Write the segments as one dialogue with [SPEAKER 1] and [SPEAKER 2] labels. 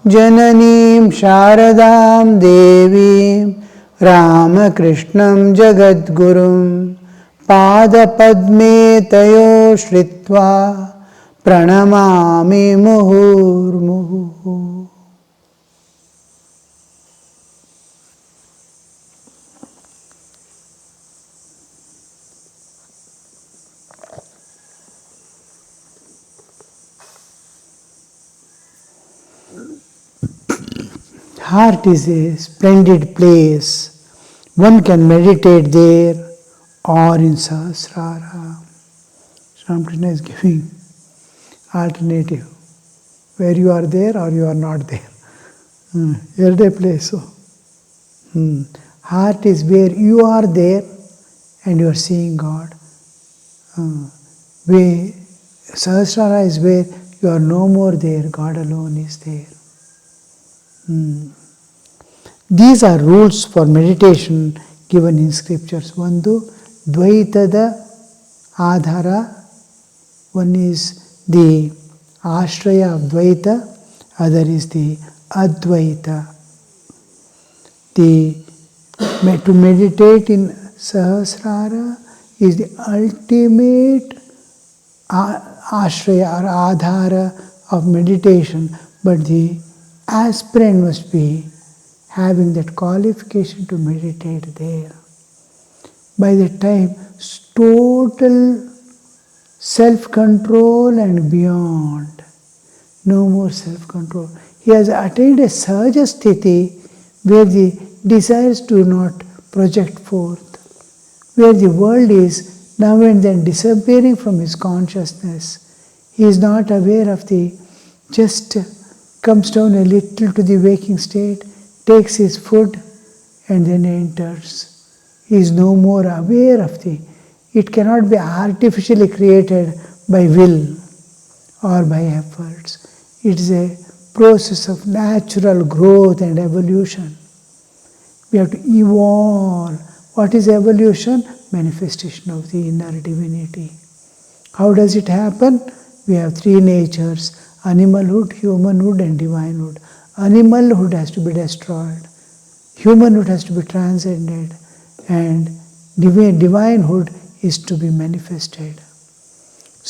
[SPEAKER 1] Jananim Sharadam Devim Ramakrishnam Jagadgurum Pada Padme Tayo Shritva Pranamami Muhurmuhu. Heart is a splendid place. One can meditate there or in Sahasrara. Ramakrishna is giving alternative. Where you are there or you are not there. Every place. So. Heart is where you are there and you are seeing God. Where Sahasrara is where you are no more there, God alone is there. These are rules for meditation given in scriptures. ಒಂದು ದ್ವೈತದ ಆಧಾರ. One is the ashraya of Dvaita, other is the Advaita. To meditate in Sahasrara is the ultimate ashraya or adhara of meditation, but the aspirant must be having that qualification to meditate there. By that time, total self-control and beyond. No more self-control. He has attained a sahaja sthiti where the desires do not project forth, where the world is now and then disappearing from his consciousness. He is not aware of just comes down a little to the waking state, takes his food and then enters. He is no more aware of it cannot be artificially created by will or by efforts. It is a process of natural growth and evolution. We have to evolve. What is evolution? Manifestation of the inner divinity. How does it happen? We have three natures: animalhood, humanhood and divinehood. Animalhood has to be destroyed. Humanhood has to be transcended. And divinehood is to be manifested.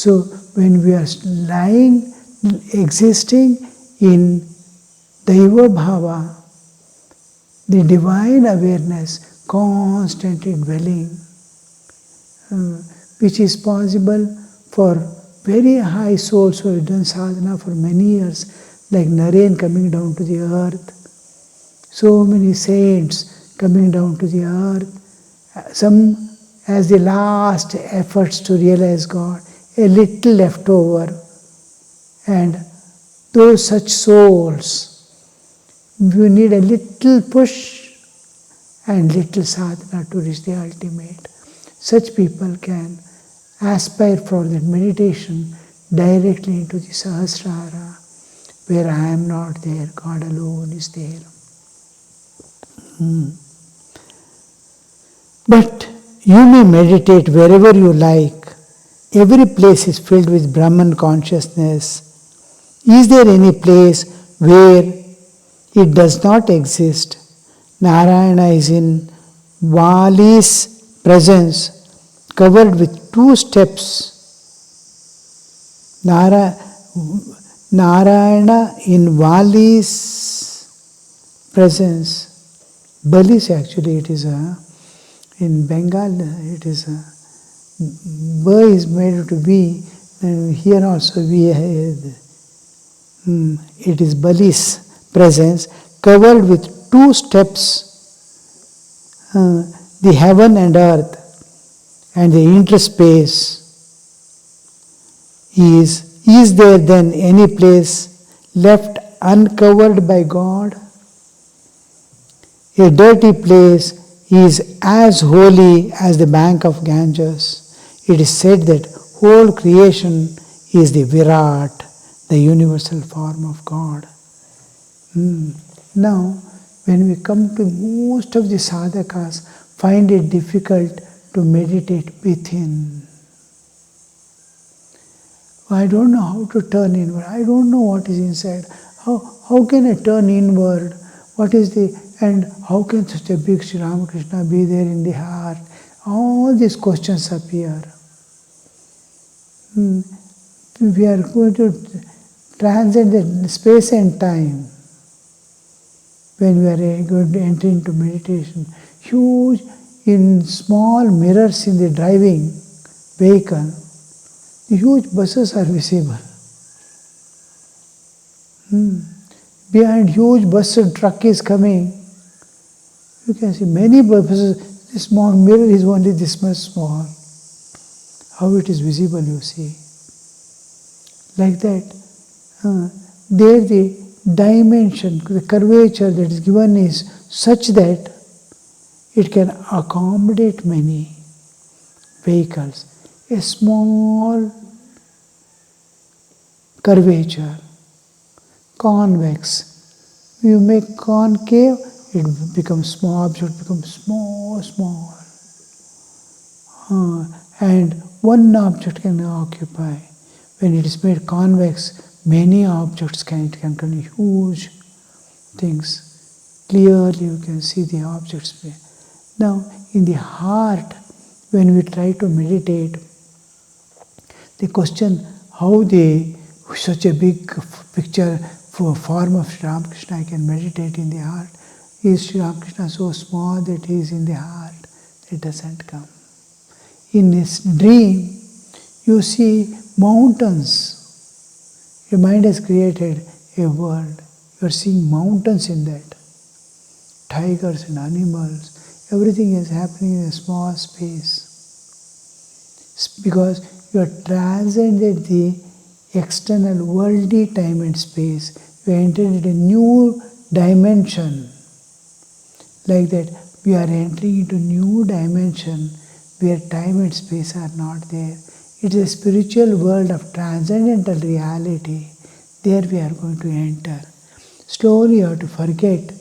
[SPEAKER 1] So when we are lying, existing in Daiva Bhava, the divine awareness constantly dwelling, which is possible for very high souls who have done sadhana for many years, like Naren coming down to the earth, so many saints coming down to the earth, some as the last efforts to realize God, a little left over. And those such souls, you need a little push and little sadhana to reach the ultimate. Such people can aspire for that meditation directly into the Sahasrara, where I am not there, God alone is there. But you may meditate wherever you like. Every place is filled with Brahman consciousness. Is there any place where it does not exist? Narayana is in Vali's presence, covered with 2 steps. Narayana in Vali's presence. Balis actually it is in Bengal it is Ba is made to be, and here also it is Bali's presence, covered with 2 steps, the heaven and earth and the interspace. Is there then any place left uncovered by God? A dirty place is as holy as the bank of Ganges. It is said that whole creation is the Virat, the universal form of God. Now, when we come to most of the sadhakas, find it difficult to meditate within. I don't know how to turn inward. I don't know what is inside. How can I turn inward? What is the, and how can such a big Sri Ramakrishna be there in the heart? All these questions appear. We are going to transcend the space and time when we are going to enter into meditation. Huge, in small mirrors in the driving vehicle, the huge buses are visible. Behind huge bus and truck is coming. You can see many buses. The small mirror is only this much small. How it is visible, you see. Like that, there the dimension, the curvature that is given is such that it can accommodate many vehicles. A small curvature, convex. You make concave, it becomes small, object becomes small. And one object can occupy. When it is made convex, many objects can contain huge things. Clearly you can see the objects. Now in the heart, when we try to meditate, the question how such a big picture for form of Sri Ramakrishna I can meditate in the heart. Is Sri Ramakrishna so small that he is in the heart? It doesn't come. In his dream, you see mountains. Your mind has created a world. You are seeing mountains in that. Tigers and animals. Everything is happening in a small space. Because you are transcended the external worldly time and space. You are entered into a new dimension. Like that, we are entering into a new dimension where time and space are not there. It is a spiritual world of transcendental reality. There we are going to enter. Slowly you have to forget.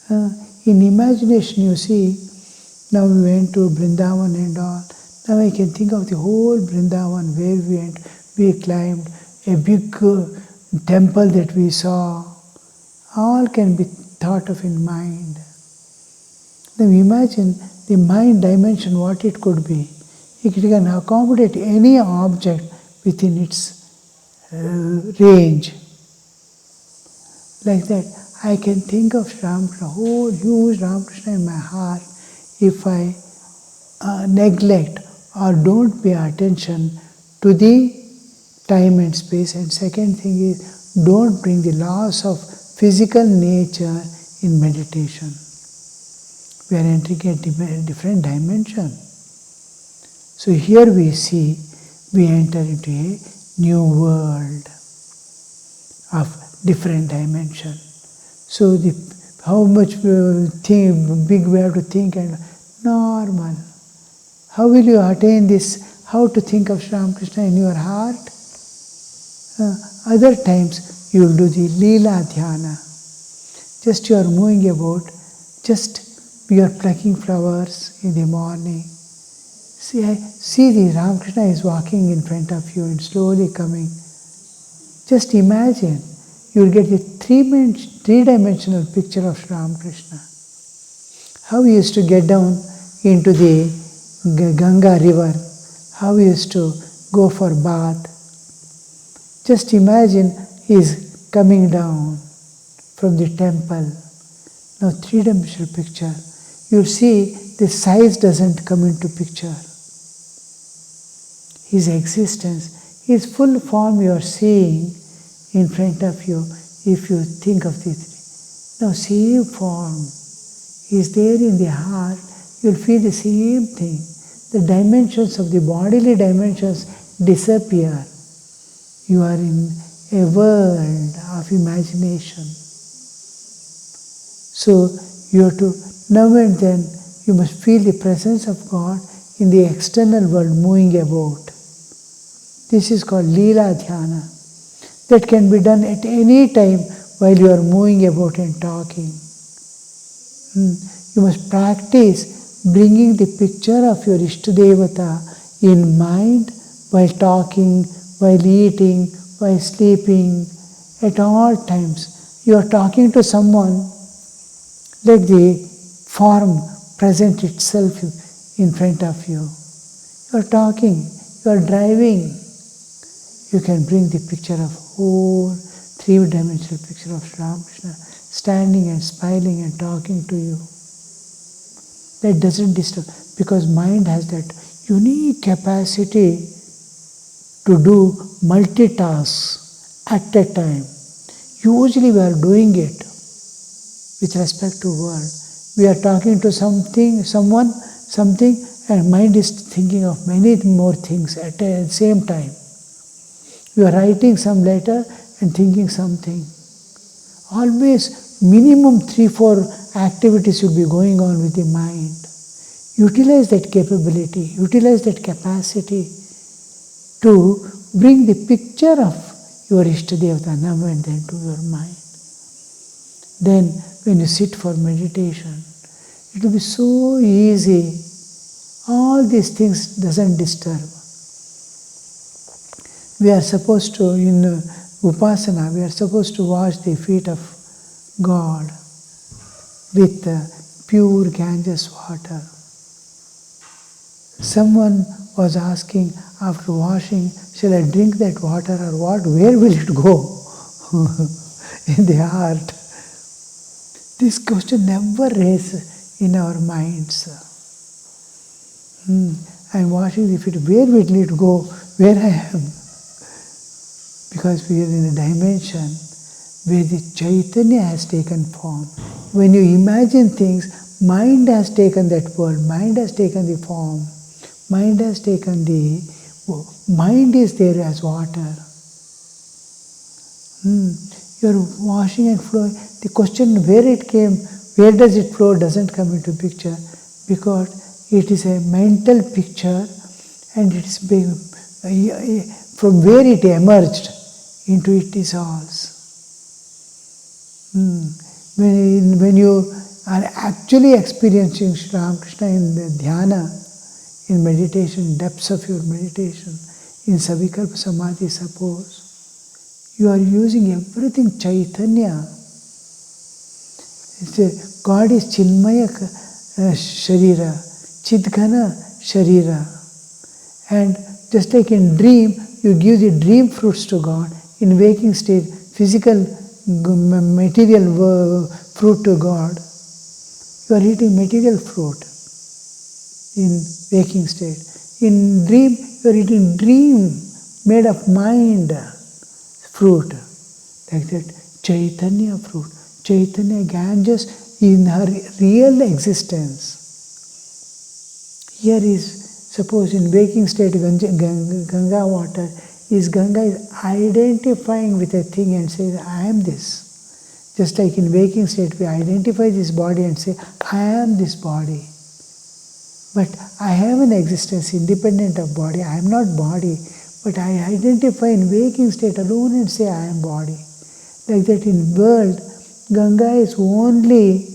[SPEAKER 1] In imagination you see, now we went to Vrindavan and all. Now I can think of the whole Vrindavan where we went. We climbed a big temple that we saw. All can be thought of in mind. Now imagine the mind dimension, what it could be. It can accommodate any object within its range. Like that, I can think of Ramakrishna, whole huge Ramakrishna in my heart, if I neglect or don't pay attention to the time and space. And second thing is, don't bring the laws of physical nature in meditation. We are entering a different dimension. So here we see, we enter into a new world of different dimension. So how much big we have to think and normal. How will you attain this? How to think of Sri Ramakrishna in your heart? Other times you will do the Leela Dhyana. Just you are moving about, just you are plucking flowers in the morning. See the Ramakrishna is walking in front of you and slowly coming. Just imagine, you will get the three-dimensional picture of Sri Ramakrishna. How he used to get down into the Ganga river, how he used to go for bath. Just imagine he is coming down from the temple. Now three-dimensional picture. You see the size doesn't come into picture. His existence, his full form you are seeing in front of you if you think of this. Now same form is there in the heart, you will feel the same thing. The dimensions of the bodily dimensions disappear. You are in a world of imagination. So you have to, now and then, you must feel the presence of God in the external world moving about. This is called Leela Dhyana. That can be done at any time while you are moving about and talking. You must practice bringing the picture of your Ishtadevata in mind while talking, while eating, while sleeping, at all times. You are talking to someone, let the form present itself in front of you. You are talking, you are driving. You can bring the picture of whole three-dimensional picture of Sri Ramakrishna standing and smiling and talking to you. That doesn't disturb, because mind has that unique capacity to do multitasks at a time. Usually we are doing it with respect to world. We are talking to something, and mind is thinking of many more things at the same time. You are writing some letter and thinking something. Always minimum 3-4 activities should be going on with the mind. Utilize that capability, utilize that capacity to bring the picture of your Ishtadevata now and then to your mind. Then when you sit for meditation, it will be so easy. All these things doesn't disturb. We are supposed to, in Upasana, we are supposed to wash the feet of God with pure Ganges water. Someone was asking, after washing, shall I drink that water or what? Where will it go? In the heart. This question never raises in our minds. I am washing the feet. Where will it go? Where I am? Because we are in a dimension where the Chaitanya has taken form. When you imagine things, mind has taken that world, mind has taken the form, mind has taken the... Mind is there as water. You are washing and flowing. The question where it came, where does it flow, doesn't come into picture, because it is a mental picture and it is being, from where it emerged into it dissolves. When you are actually experiencing Sri Ramakrishna in the dhyana, in meditation, depths of your meditation, in Savikalpa Samadhi, suppose, you are using everything Chaitanya. God is Chinmaya Sharira, Chidghana Sharira. And just like in dream, you give the dream fruits to God. In waking state, physical, material fruit to God. You are eating material fruit in waking state. In dream, you are eating dream made of mind fruit. Like that Chaitanya fruit. Chaitanya Ganges in her real existence. Here is, suppose in waking state, Ganga water, Ganga is identifying with a thing and says, I am this. Just like in waking state, we identify this body and say, I am this body. But I have an existence independent of body. I am not body. But I identify in waking state alone and say, I am body. Like that in world, Ganga is only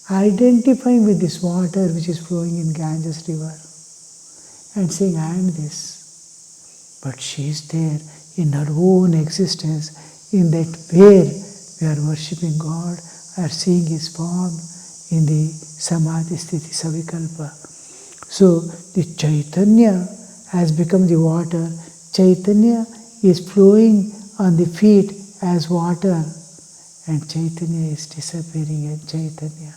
[SPEAKER 1] identifying with this water which is flowing in Ganges river and saying, I am this. But she is there in her own existence, in that where we are worshipping God, are seeing His form in the Samadhi Sthiti Savikalpa. So the Chaitanya has become the water. Chaitanya is flowing on the feet as water, and Chaitanya is disappearing as Chaitanya.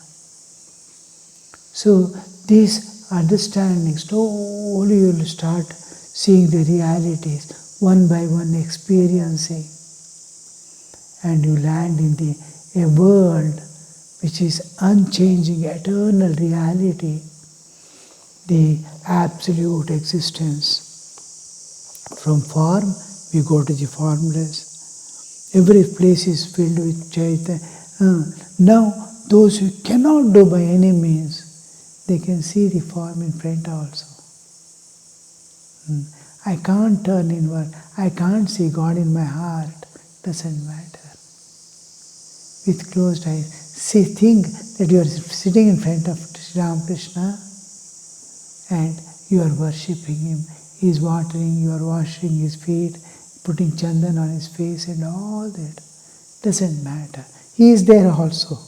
[SPEAKER 1] So these understandings, slowly you will start seeing the realities, one by one experiencing, and you land in a world which is unchanging, eternal reality, the absolute existence. From form, we go to the formless. Every place is filled with Chaitanya. Now, those who cannot do by any means, they can see the form in front also. I can't turn inward. I can't see God in my heart. Doesn't matter. With closed eyes, think that you are sitting in front of Sri Ramakrishna and you are worshipping Him. He is watering, you are washing His feet, putting chandan on His face and all that. Doesn't matter. He is there also.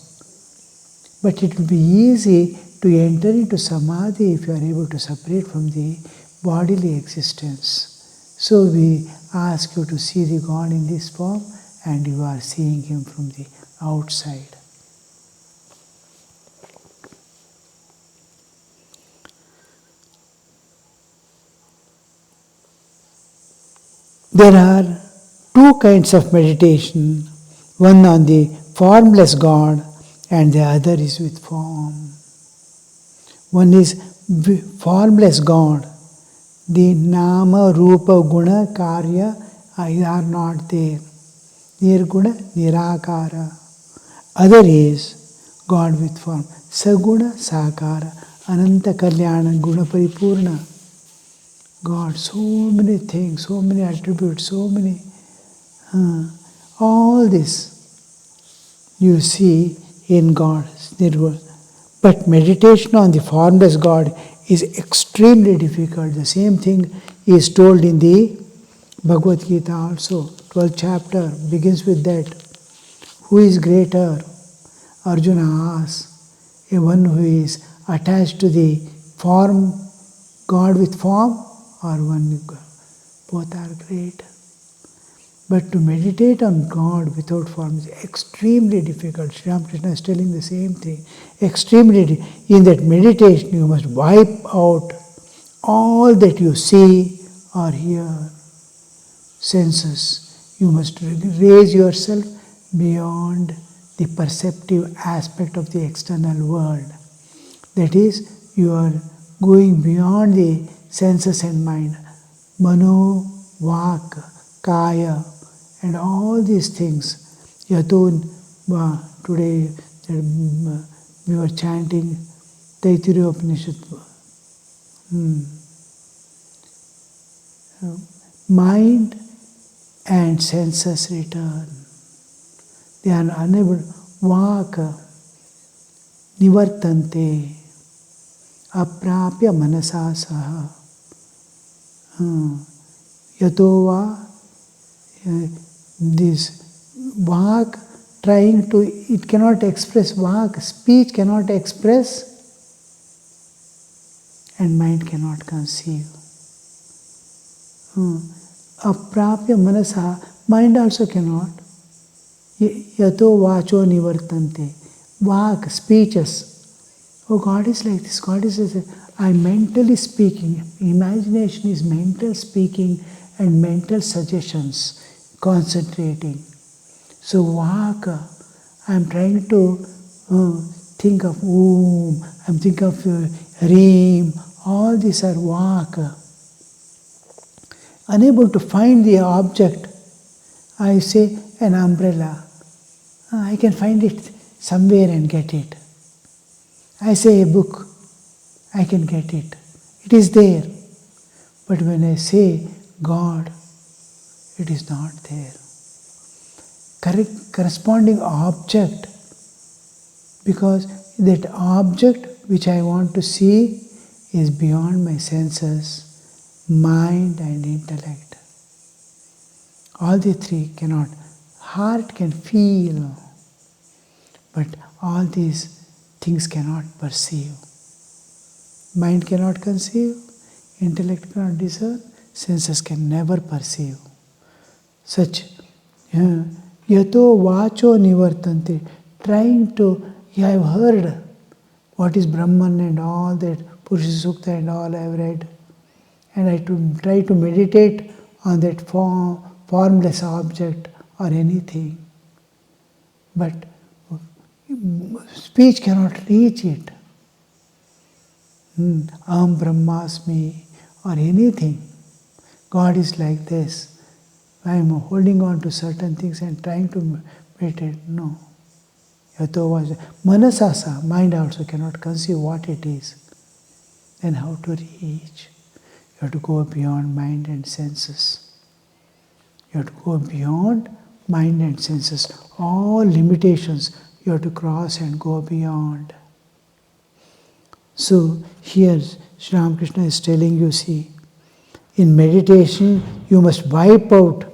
[SPEAKER 1] But it will be easy to enter into samadhi if you are able to separate from the bodily existence. So we ask you to see the God in this form, and you are seeing Him from the outside. There are two kinds of meditation, one on the formless God and the other is with form. One is formless God. The Nama, Rupa, Guna, Karya are not there. Nirguna, Nirakara. Other is God with form. Saguna, Sakara. Ananta Kalyana, Guna Paripurna. God, so many things, so many attributes, so many. All this you see in God. But meditation on the formless God is extremely difficult. The same thing is told in the Bhagavad Gita also. 12th chapter begins with that. Who is greater? Arjuna asks. A one who is attached to the form, God with form, or one with God. Both are great. But to meditate on God without form is extremely difficult. Sri Ramakrishna is telling the same thing. Extremely. In that meditation, you must wipe out all that you see or hear, senses. You must raise yourself beyond the perceptive aspect of the external world. That is, you are going beyond the senses and mind. Mano, Vak, Kaya, and all these things. Yato, today we were chanting Taittiriya Upanishad. Mind and senses return. They are unable. Vak, Nivartante, Aprapya Manasa Saha. Yatova, this Vak trying to, it cannot express, Vak, speech cannot express, and mind cannot conceive. Aprapya Manasa, mind also cannot. Yato Vacho Nivartante. Vak, speeches. Oh, God is like this, God is like this. I'm mentally speaking. Imagination is mental speaking and mental suggestions, concentrating. So Vak, I'm trying to think of Om, I'm thinking of Reem, all these are Vak. Unable to find the object, I say an umbrella. I can find it somewhere and get it. I say a book, I can get it. It is there. But when I say God, it is not there. Corresponding object, because that object which I want to see is beyond my senses, mind and intellect. All the three cannot. Heart can feel, but all these things cannot perceive. Mind cannot conceive, intellect cannot discern, senses can never perceive. Such, yato vacho nivartante, trying to, I have heard what is Brahman and all that, Purusha Sukta and all I have read, and I try to meditate on that formless object or anything. But speech cannot reach it. Aham Brahmasmi or anything. God is like this. I am holding on to certain things and trying to meditate. No. Yato Manasasa, mind also cannot conceive what it is. Then how to reach? You have to go beyond mind and senses. You have to go beyond mind and senses. All limitations you have to cross and go beyond. So here Sri Ramakrishna is telling you, see, in meditation you must wipe out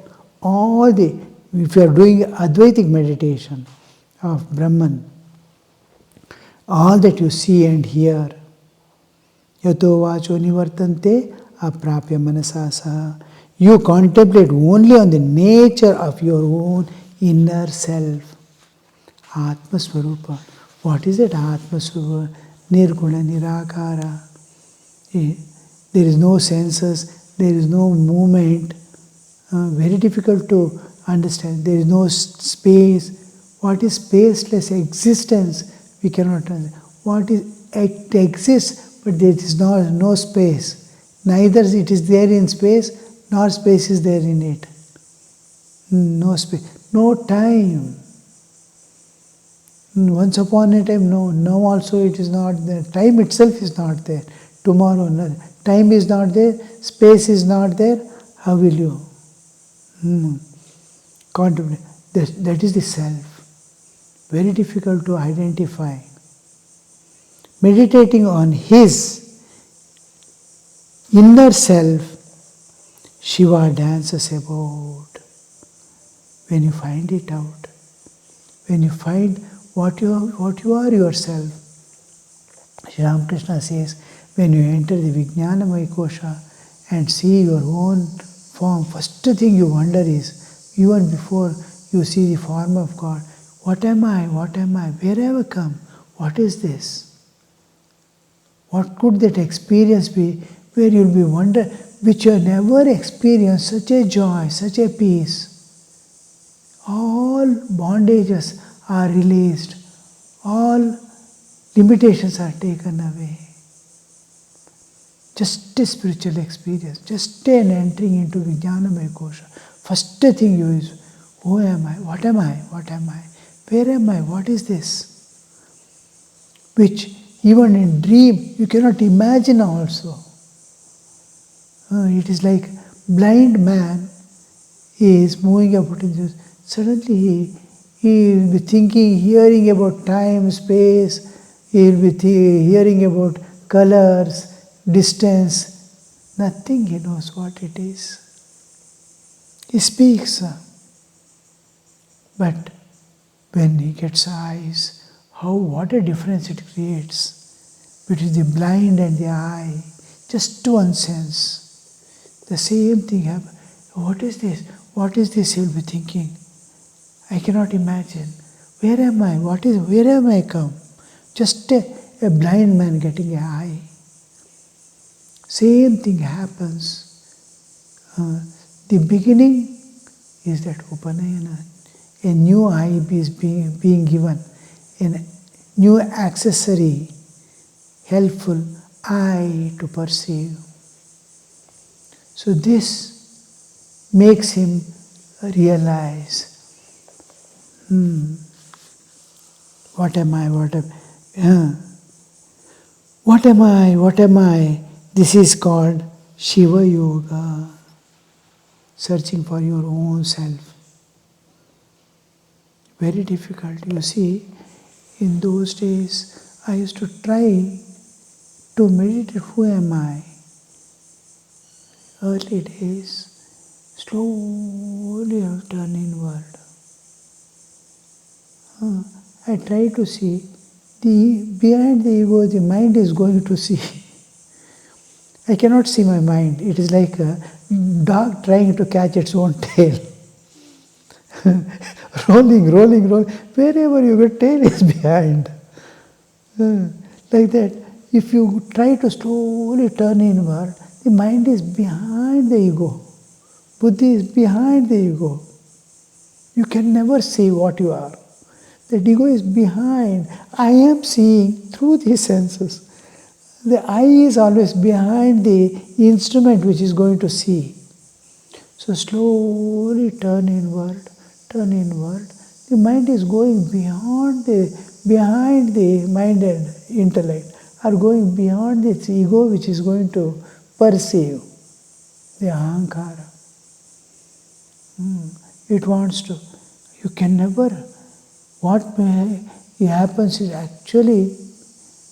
[SPEAKER 1] all the, if you are doing Advaitic meditation, of Brahman. All that you see and hear. Yato vacho nivartante aprapya manasa saha. You contemplate only on the nature of your own inner self. Atma Swarupa. What is it, Atma Swarupa? Nirguna Nirakara. There is no senses, there is no movement. Very difficult to understand. There is no space. What is spaceless existence? We cannot understand. What is it exists, but there is no space. Neither it is there in space, nor space is there in it. No space, no time. Once upon a time, no. Now also it is not there. Time itself is not there. Tomorrow, no. Time is not there. Space is not there. How will you contemplate? That is the self. Very difficult to identify. Meditating on his inner self, Shiva dances about. When you find it out, when you find what you are yourself, Sri Ramakrishna says, when you enter the Vijnanamaya Kosha and see your own form, first thing you wonder is, even before you see the form of God, what am I? What am I? Where have I come? What is this? What could that experience be where you'll be wonder, which you have never experienced, such a joy, such a peace. All bondages are released. All limitations are taken away. Just a spiritual experience, just an entering into Vijnanamaya Kosha. First thing you is, who am I? What am I? What am I? Where am I? What is this? Which even in dream you cannot imagine also. It is like blind man is moving about in this. Suddenly he will be thinking, hearing about time, space, he will be hearing about colors, distance, nothing he knows what it is. He speaks, but when he gets eyes, what a difference it creates between the blind and the eye. Just one sense. The same thing happens. What is this? What is this? He will be thinking. I cannot imagine. Where am I? Where am I come? Just a blind man getting an eye. Same thing happens. The beginning is that Upanayana. A new eye is being given. A new accessory, helpful eye to perceive. So this makes him realize, what am I? What am I? What am I? This is called Shiva Yoga, searching for your own self. Very difficult. You see, in those days, I used to try to meditate, who am I? Early days, slowly I have turned inward. I try to see, behind the ego, the mind is going to see. I cannot see my mind. It is like a dog trying to catch its own tail. rolling. Wherever you go, tail is behind. Like that. If you try to slowly turn inward, the mind is behind the ego. Buddhi is behind the ego. You can never see what you are. The ego is behind. I am seeing through these senses. The eye is always behind the instrument which is going to see. So slowly turn inward. The mind is going behind the mind and intellect, are going beyond its ego which is going to perceive the ahankara. It wants to. You can never. What happens is actually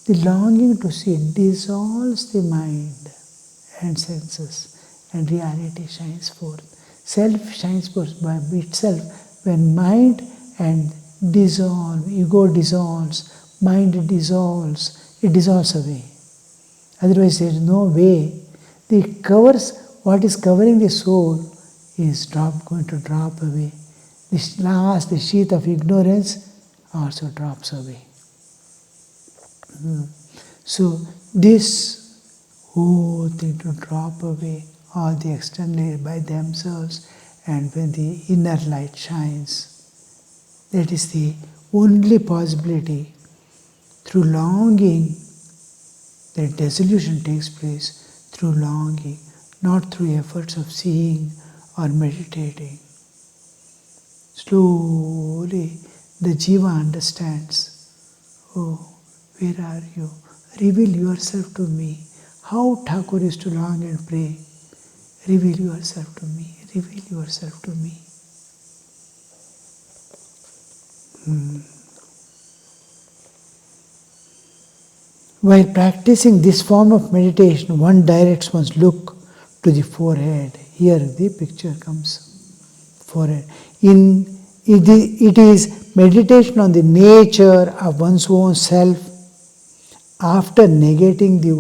[SPEAKER 1] the longing to see dissolves the mind and senses, and reality shines forth. Self shines forth by itself when mind and dissolve, ego dissolves, mind dissolves, it dissolves away. Otherwise there is no way. What is covering the soul is going to drop away. The sheath of ignorance also drops away. So this whole thing to drop away, all the external by themselves, and when the inner light shines, that is the only possibility. Through longing, that dissolution takes place through longing, not through efforts of seeing or meditating. Slowly, the jiva understands, oh, where are you? Reveal yourself to me. How Thakur is to long and pray. Reveal yourself to me. Reveal yourself to me. While practicing this form of meditation, one directs one's look to the forehead. Here the picture comes. Forehead. It is meditation on the nature of one's own self. After negating the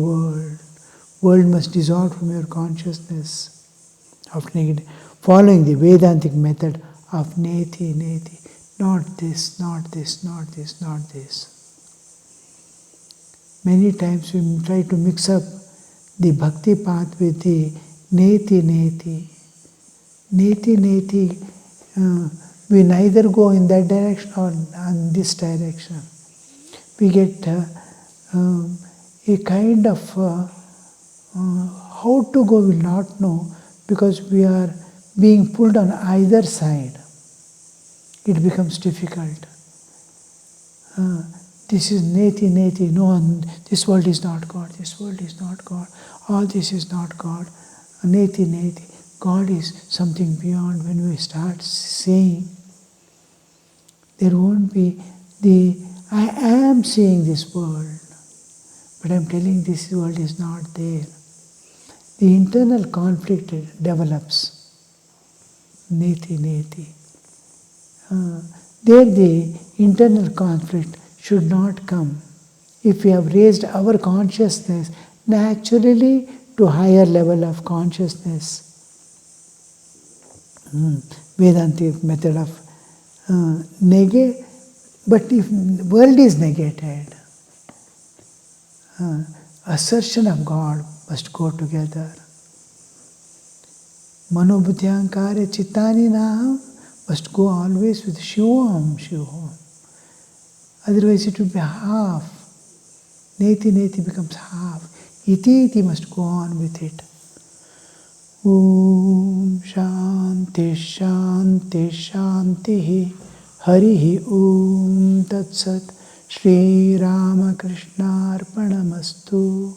[SPEAKER 1] world must dissolve from your consciousness. Following the Vedantic method of neti, neti. Not this, not this, not this, not this. Many times we try to mix up the bhakti path with the neti, neti. Neti, neti, we neither go in that direction or in this direction. We get a kind of how to go, we will not know, because we are being pulled on either side. It becomes difficult. This is neti, neti, no, this world is not God, this world is not God, all this is not God, neti, neti. God is something beyond. When we start saying, there won't be I am seeing this world, but I am telling this world is not there. The internal conflict develops. Neti, neti. There the internal conflict should not come. If we have raised our consciousness naturally to higher level of consciousness, Vedantic method of negate, but if world is negated, assertion of God must go together. Manobuddhyankara chittani naham must go always with Shivam, Shivam. Otherwise it will be half. Neti, neti becomes half. Iti, iti must go on with it. Om Shanti Shanti Shanti Harihi Om Tat Sat Shri Ramakrishna Arpanamastu.